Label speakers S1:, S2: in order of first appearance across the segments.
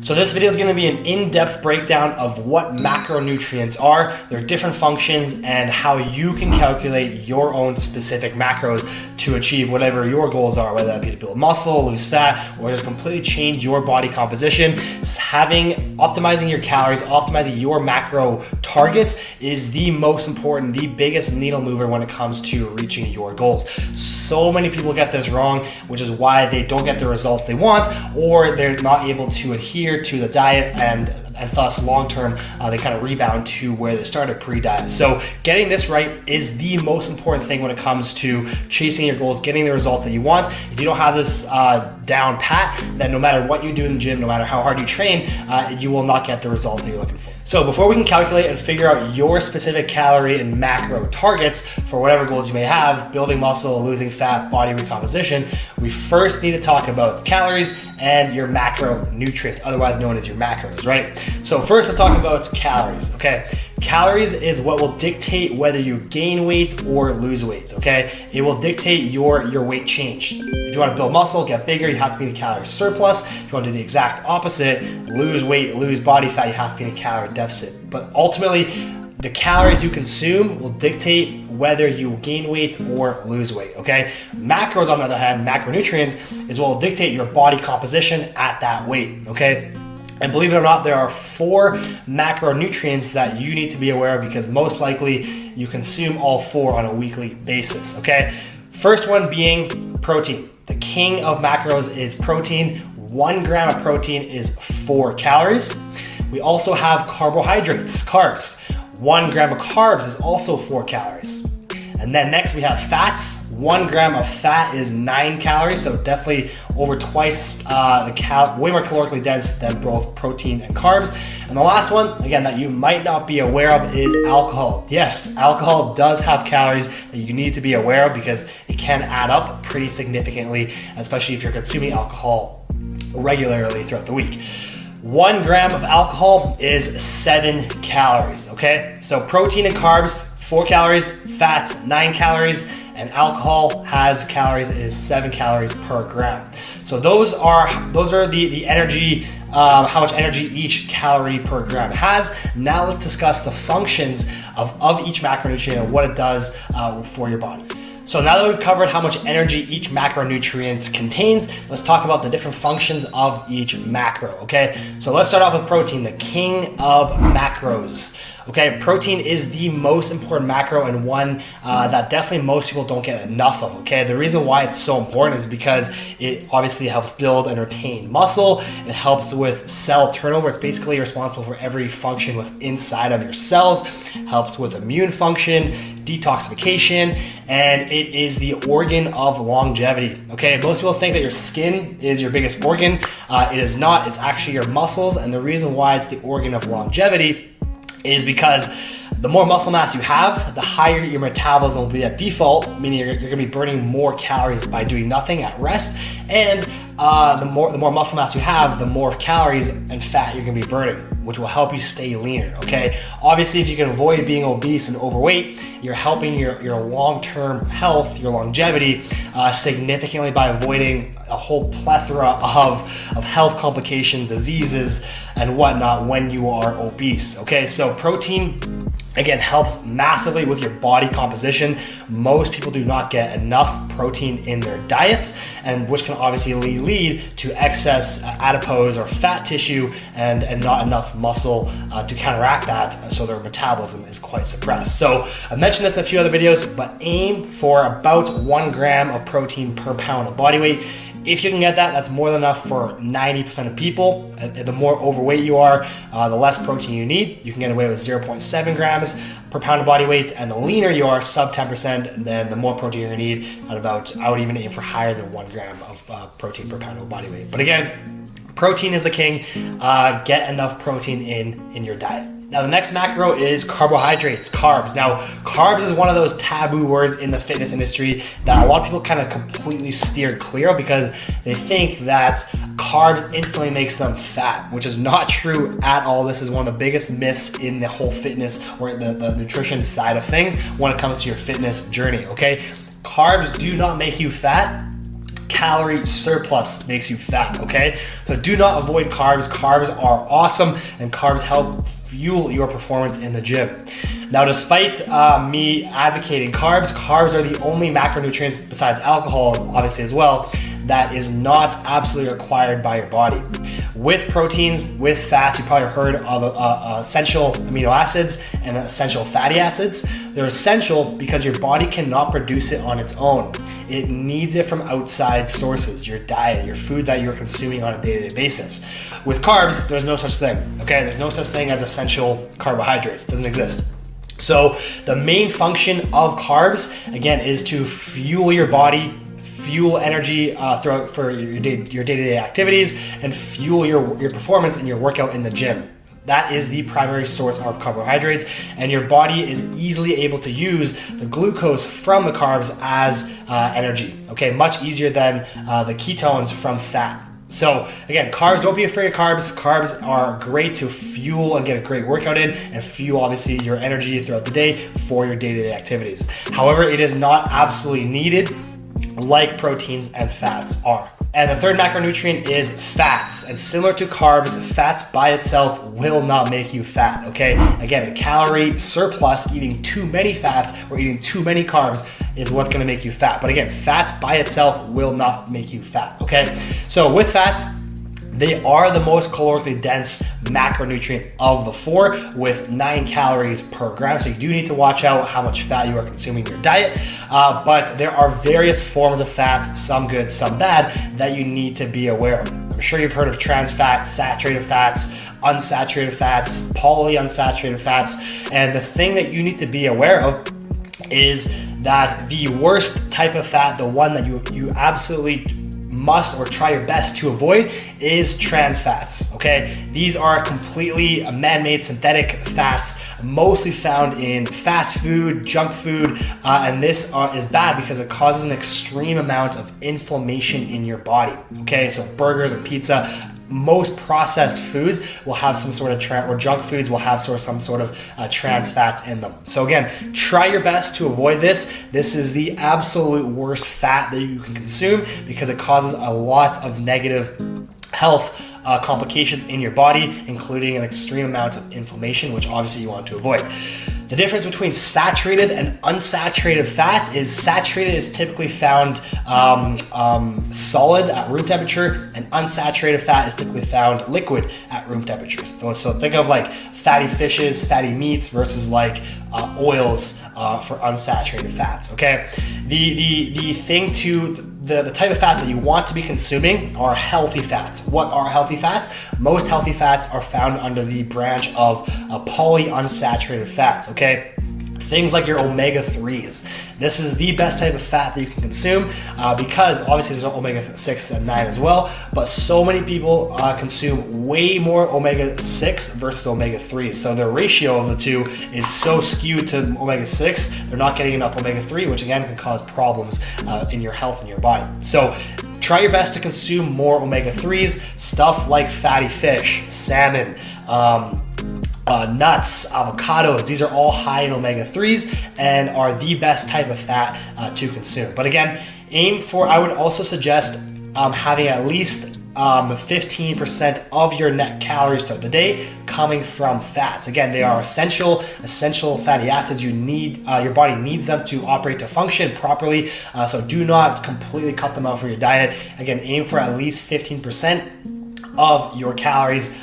S1: So this video is going to be an in-depth breakdown of what macronutrients are, their different functions, and how you can calculate your own specific macros to achieve whatever your goals are, whether that be to build muscle, lose fat, or just completely change your body composition. Optimizing your calories, optimizing your macro targets is the most important, the biggest needle mover when it comes to reaching your goals. So many people get this wrong, which is why they don't get the results they want, or they're not able to adhere to the diet, and thus long-term they kind of rebound to where they started pre-diet. So getting this right is the most important thing when it comes to chasing your goals, getting the results that you want. If you don't have this down pat, then no matter what you do in the gym, no matter how hard you train, you will not get the results that you're looking for. So before we can calculate and figure out your specific calorie and macro targets for whatever goals you may have, building muscle, losing fat, body recomposition, we first need to talk about calories and your macronutrients, otherwise known as your macros, right? So first let's talk about calories, okay? Calories is what will dictate whether you gain weight or lose weight, okay? It will dictate your weight change. If you want to build muscle, get bigger, you have to be in a calorie surplus. If you want to do the exact opposite, lose weight, lose body fat, you have to be in a calorie deficit. But ultimately, the calories you consume will dictate whether you gain weight or lose weight, okay? Macros, on the other hand, macronutrients, is what will dictate your body composition at that weight, okay? And believe it or not, there are 4 macronutrients that you need to be aware of because most likely you consume all 4 on a weekly basis, okay? First one being protein. The king of macros is protein. 1 gram of protein is 4 calories. We also have carbohydrates, carbs. 1 gram of carbs is also 4 calories. And then next we have fats. 1 gram of fat is 9 calories, so definitely over twice way more calorically dense than both protein and carbs. And the last one, again, that you might not be aware of is alcohol. Yes, alcohol does have calories that you need to be aware of because it can add up pretty significantly, especially if you're consuming alcohol regularly throughout the week. 1 gram of alcohol is 7 calories, okay? So protein and carbs, 4 calories, fats, 9 calories, and alcohol has calories, it is 7 calories per gram. So those are the energy, how much energy each calorie per gram has. Now let's discuss the functions of each macronutrient and what it does for your body. So now that we've covered how much energy each macronutrient contains, let's talk about the different functions of each macro, okay? So let's start off with protein, the king of macros. Okay, protein is the most important macro and one that definitely most people don't get enough of, okay? The reason why it's so important is because it obviously helps build and retain muscle. It helps with cell turnover. It's basically responsible for every function inside of your cells. Helps with immune function, detoxification, and it is the organ of longevity, okay? Most people think that your skin is your biggest organ. It is not, it's actually your muscles, and the reason why it's the organ of longevity is because the more muscle mass you have, the higher your metabolism will be at default, meaning you're gonna be burning more calories by doing nothing at rest. And the more muscle mass you have, the more calories and fat you're gonna be burning, which will help you stay leaner, okay? Obviously, if you can avoid being obese and overweight, you're helping your long-term health, your longevity, significantly by avoiding a whole plethora of health complications, diseases, and whatnot when you are obese, okay? So protein, again, helps massively with your body composition. Most people do not get enough protein in their diets, and which can obviously lead to excess adipose or fat tissue and not enough muscle to counteract that, so their metabolism is quite suppressed. So I mentioned this in a few other videos, but aim for about 1 gram of protein per pound of body weight. If you can get that, that's more than enough for 90% of people. The more overweight you are, the less protein you need. You can get away with 0.7 grams per pound of body weight, and the leaner you are, sub 10%, then the more protein you're gonna need at about, I would even aim for higher than 1 gram of protein per pound of body weight. But again, protein is the king. Get enough protein in your diet. Now the next macro is carbohydrates, carbs. Now carbs is one of those taboo words in the fitness industry that a lot of people kind of completely steer clear of because they think that carbs instantly makes them fat, which is not true at all. This is one of the biggest myths in the whole fitness or the nutrition side of things when it comes to your fitness journey, okay? Carbs do not make you fat. calorie surplus makes you fat, okay? So do not avoid carbs. Carbs are awesome, and carbs help fuel your performance in the gym. Now, despite me advocating carbs, carbs are the only macronutrients, besides alcohol obviously as well, that is not absolutely required by your body. With proteins, with fats, you probably heard of essential amino acids and essential fatty acids. They're essential because your body cannot produce it on its own. It needs it from outside sources, your diet, your food that you're consuming on a day-to-day basis. With carbs, there's no such thing, okay? There's no such thing as essential carbohydrates, it doesn't exist. So the main function of carbs, again, is to fuel your body, fuel energy throughout for your day-to-day activities, and fuel your performance in your workout in the gym. That is the primary source of carbohydrates, and your body is easily able to use the glucose from the carbs as energy, okay? Much easier than the ketones from fat. So again, carbs, don't be afraid of carbs. Carbs are great to fuel and get a great workout in, and fuel obviously your energy throughout the day for your day-to-day activities. However, it is not absolutely needed like proteins and fats are. And the third macronutrient is fats. And similar to carbs, fats by itself will not make you fat, okay? Again, a calorie surplus, eating too many fats or eating too many carbs is what's gonna make you fat. But again, fats by itself will not make you fat, okay? So with fats, they are the most calorically dense macronutrient of the four, with 9 calories per gram. So you do need to watch out how much fat you are consuming in your diet. But there are various forms of fats, some good, some bad, that you need to be aware of. I'm sure you've heard of trans fats, saturated fats, unsaturated fats, polyunsaturated fats. And the thing that you need to be aware of is that the worst type of fat, the one that you absolutely must or try your best to avoid, is trans fats, okay? These are completely man-made synthetic fats, mostly found in fast food, junk food, and this is bad because it causes an extreme amount of inflammation in your body, okay? So burgers and pizza, most processed foods will have some sort of or junk foods will have some sort of trans fats in them. So again, try your best to avoid this. This is the absolute worst fat that you can consume because it causes a lot of negative health complications in your body, including an extreme amount of inflammation, which obviously you want to avoid. The difference between saturated and unsaturated fats is saturated is typically found solid at room temperature, and unsaturated fat is typically found liquid at room temperature. So think of like fatty fishes, fatty meats versus like oils for unsaturated fats, okay? The thing the type of fat that you want to be consuming are healthy fats. What are healthy fats? Most healthy fats are found under the branch of polyunsaturated fats, okay? Things like your omega-3s. This is the best type of fat that you can consume because obviously there's omega-6 and 9 as well, but so many people consume way more omega-6 versus omega-3. So their ratio of the two is so skewed to omega-6, they're not getting enough omega-3, which again can cause problems in your health and your body. So try your best to consume more omega-3s, stuff like fatty fish, salmon, nuts, avocados. These are all high in omega-3s and are the best type of fat to consume. But again, I would also suggest having at least 15% of your net calories throughout the day coming from fats. Again, they are essential fatty acids. You need, your body needs them to operate, to function properly. So do not completely cut them out from your diet. Again, aim for at least 15% of your calories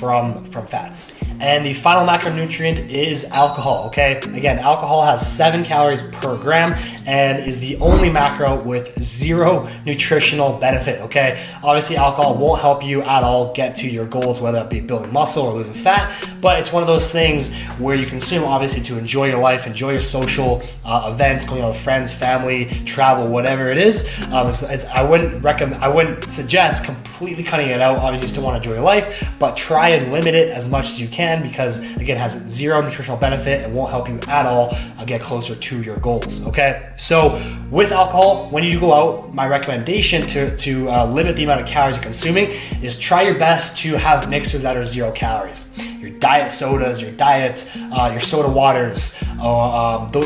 S1: from fats. And the final macronutrient is alcohol, okay? Again, alcohol has 7 calories per gram and is the only macro with 0 nutritional benefit, okay? Obviously, alcohol won't help you at all get to your goals, whether it be building muscle or losing fat, but it's one of those things where you consume obviously to enjoy your life, enjoy your social events, going out with friends, family, travel, whatever it is. I wouldn't suggest completely cutting it out. Obviously, you still want to enjoy your life, but try and limit it as much as you can because again, it has 0 nutritional benefit and won't help you at all get closer to your goals, okay? So with alcohol, when you go out, my recommendation to limit the amount of calories you're consuming is try your best to have mixers that are 0 calories. your diet sodas, your diets, your soda waters.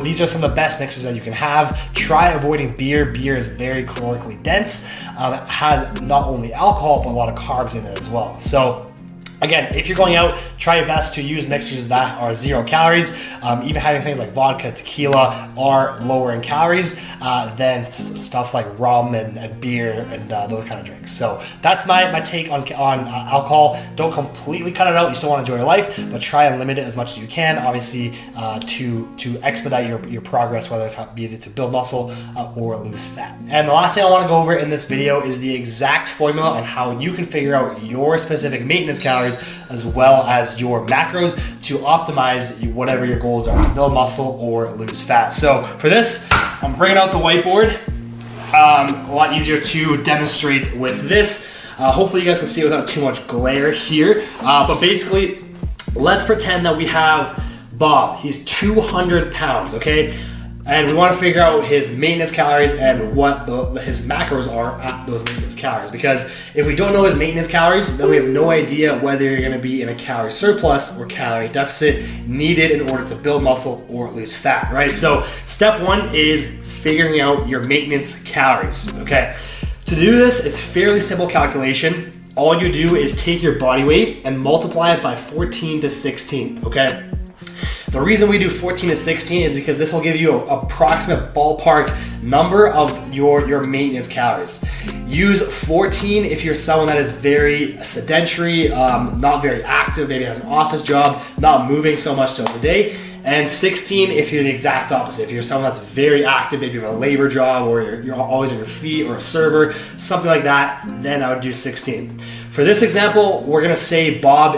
S1: These are some of the best mixers that you can have. Try avoiding beer. Beer is very calorically dense. It has not only alcohol, but a lot of carbs in it as well. So again, if you're going out, try your best to use mixers that are 0 calories. Even having things like vodka, tequila are lower in calories than stuff like rum and beer and those kind of drinks. So that's my take on alcohol. Don't completely cut it out. You still want to enjoy your life, but try and limit it as much as you can, obviously, to expedite your progress, whether it be to build muscle or lose fat. And the last thing I want to go over in this video is the exact formula on how you can figure out your specific maintenance calories as well as your macros to optimize whatever your goals are, to build muscle or lose fat. So for this, I'm bringing out the whiteboard. A lot easier to demonstrate with this. Hopefully you guys can see without too much glare here. But basically, let's pretend that we have Bob. He's 200 pounds, okay? And we want to figure out his maintenance calories and what his macros are at those maintenance calories. Because if we don't know his maintenance calories, then we have no idea whether you're going to be in a calorie surplus or calorie deficit needed in order to build muscle or lose fat, right? So step one is figuring out your maintenance calories, okay? To do this, it's fairly simple calculation. All you do is take your body weight and multiply it by 14 to 16, okay? The reason we do 14 to 16 is because this will give you an approximate ballpark number of your maintenance calories. Use 14 if you're someone that is very sedentary, not very active, maybe has an office job, not moving so much throughout the day. And 16 if you're the exact opposite. If you're someone that's very active, maybe you have a labor job or you're always on your feet or a server, something like that, then I would do 16. For this example, we're gonna say Bob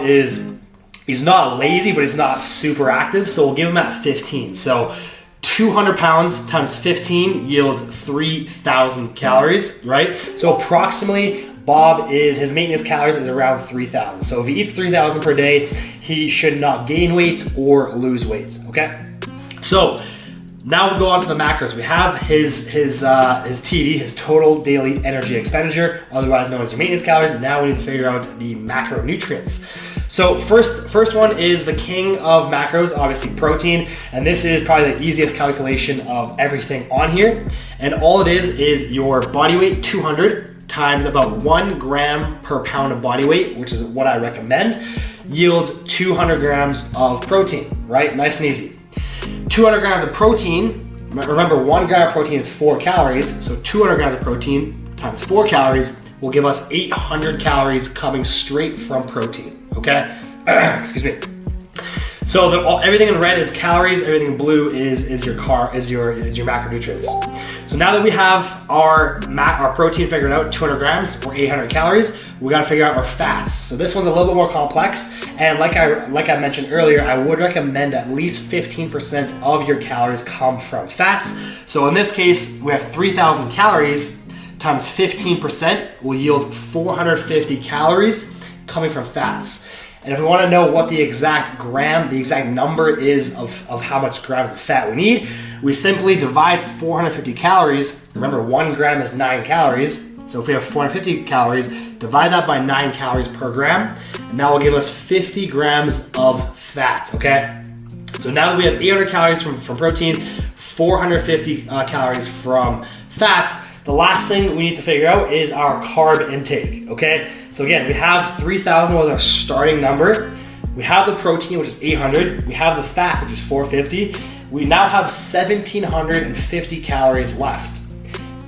S1: he's not lazy, but he's not super active, so we'll give him at 15. So 200 pounds times 15 yields 3,000 calories, right? So approximately his maintenance calories is around 3,000. So if he eats 3,000 per day, he should not gain weight or lose weight, okay? So now we'll go on to the macros. We have his TD, his total daily energy expenditure, otherwise known as your maintenance calories. Now we need to figure out the macronutrients. So first one is the king of macros, obviously protein, and this is probably the easiest calculation of everything on here. And all it is your body weight, 200, times about 1 gram per pound of body weight, which is what I recommend, yields 200 grams of protein, right? Nice and easy. 200 grams of protein, remember 1 gram of protein is 4 calories, so 200 grams of protein times 4 calories will give us 800 calories coming straight from protein. Okay, excuse me. So everything in red is calories, everything in blue is your macronutrients. So now that we have our protein figured out, 200 grams or 800 calories, we got to figure out our fats. So this one's a little bit more complex, and like I mentioned earlier, I would recommend at least 15% of your calories come from fats. So in this case, we have 3,000 calories times 15% will yield 450 calories coming from fats. And if we want to know what the exact number is of how much grams of fat we need, we simply divide 450 calories. Remember, 1 gram is 9 calories. So if we have 450 calories, divide that by 9 calories per gram, and that will give us 50 grams of fat, okay? So now that we have 800 calories from protein, 450 calories from fats, the last thing we need to figure out is our carb intake, okay? So again, we have 3,000 was our starting number. We have the protein, which is 800. We have the fat, which is 450. We now have 1,750 calories left.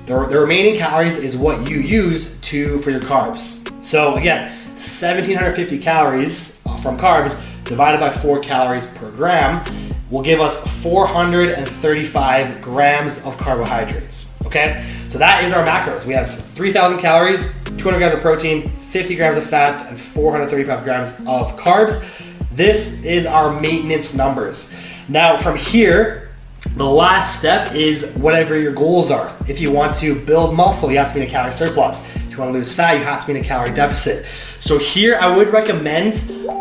S1: The remaining calories is what you use for your carbs. So again, 1,750 calories from carbs divided by 4 calories per gram will give us 435 grams of carbohydrates, okay? So that is our macros. We have 3,000 calories, 200 grams of protein, 50 grams of fats, and 435 grams of carbs. This is our maintenance numbers. Now from here, the last step is whatever your goals are. If you want to build muscle, you have to be in a calorie surplus. If you want to lose fat, you have to be in a calorie deficit. So here I would recommend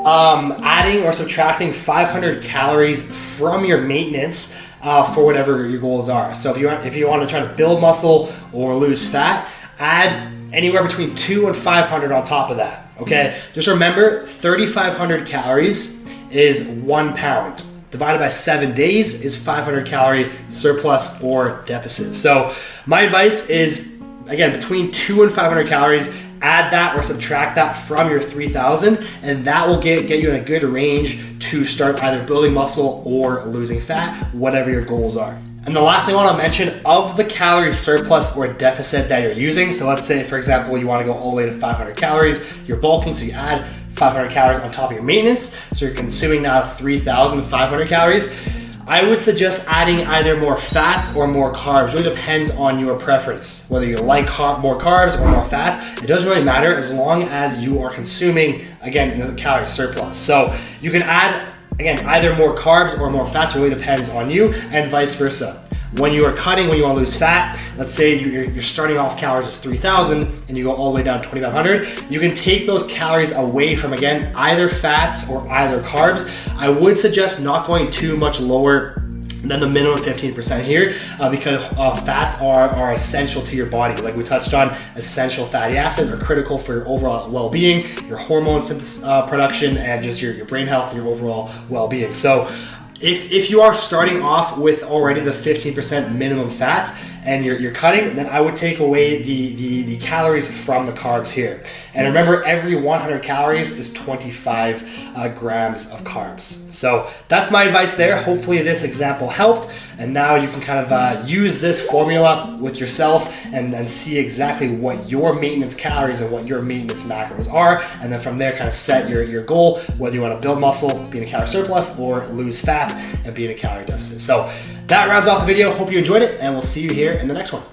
S1: adding or subtracting 500 calories from your maintenance for whatever your goals are. So if you want to try to build muscle or lose fat, add anywhere between 200 and 500 on top of that. Okay, just remember 3,500 calories is 1 pound. Divided by 7 days is 500 calorie surplus or deficit. So my advice is, again, between 2 and 500 calories, add that or subtract that from your 3,000, and that will get you in a good range to start either building muscle or losing fat, whatever your goals are. And the last thing I want to mention, of the calorie surplus or deficit that you're using, so let's say, for example, you want to go all the way to 500 calories, you're bulking, so you add 500 calories on top of your maintenance, so you're consuming now 3,500 calories. I would suggest adding either more fats or more carbs. It really depends on your preference, whether you like more carbs or more fats. It doesn't really matter as long as you are consuming, again, the calorie surplus. So you can add, again, either more carbs or more fats. It really depends on you, and vice versa. When you are cutting, when you want to lose fat, let's say you're starting off calories as 3,000 and you go all the way down to 2,500, you can take those calories away from, again, either fats or either carbs. I would suggest not going too much lower than the minimum 15% here because fats are essential to your body. Like we touched on, essential fatty acids are critical for your overall well-being, your hormone synthesis, production, and just your brain health, your overall well-being. So if you are starting off with already the 15% minimum fats and you're cutting, then I would take away the calories from the carbs here. And remember, every 100 calories is 25 grams of carbs. So that's my advice there. Hopefully this example helped, and now you can kind of use this formula with yourself and see exactly what your maintenance calories and what your maintenance macros are, and then from there kind of set your goal, whether you want to build muscle, be in a calorie surplus, or lose fat and be in a calorie deficit. So that rounds off the video. Hope you enjoyed it, and we'll see you here in the next one.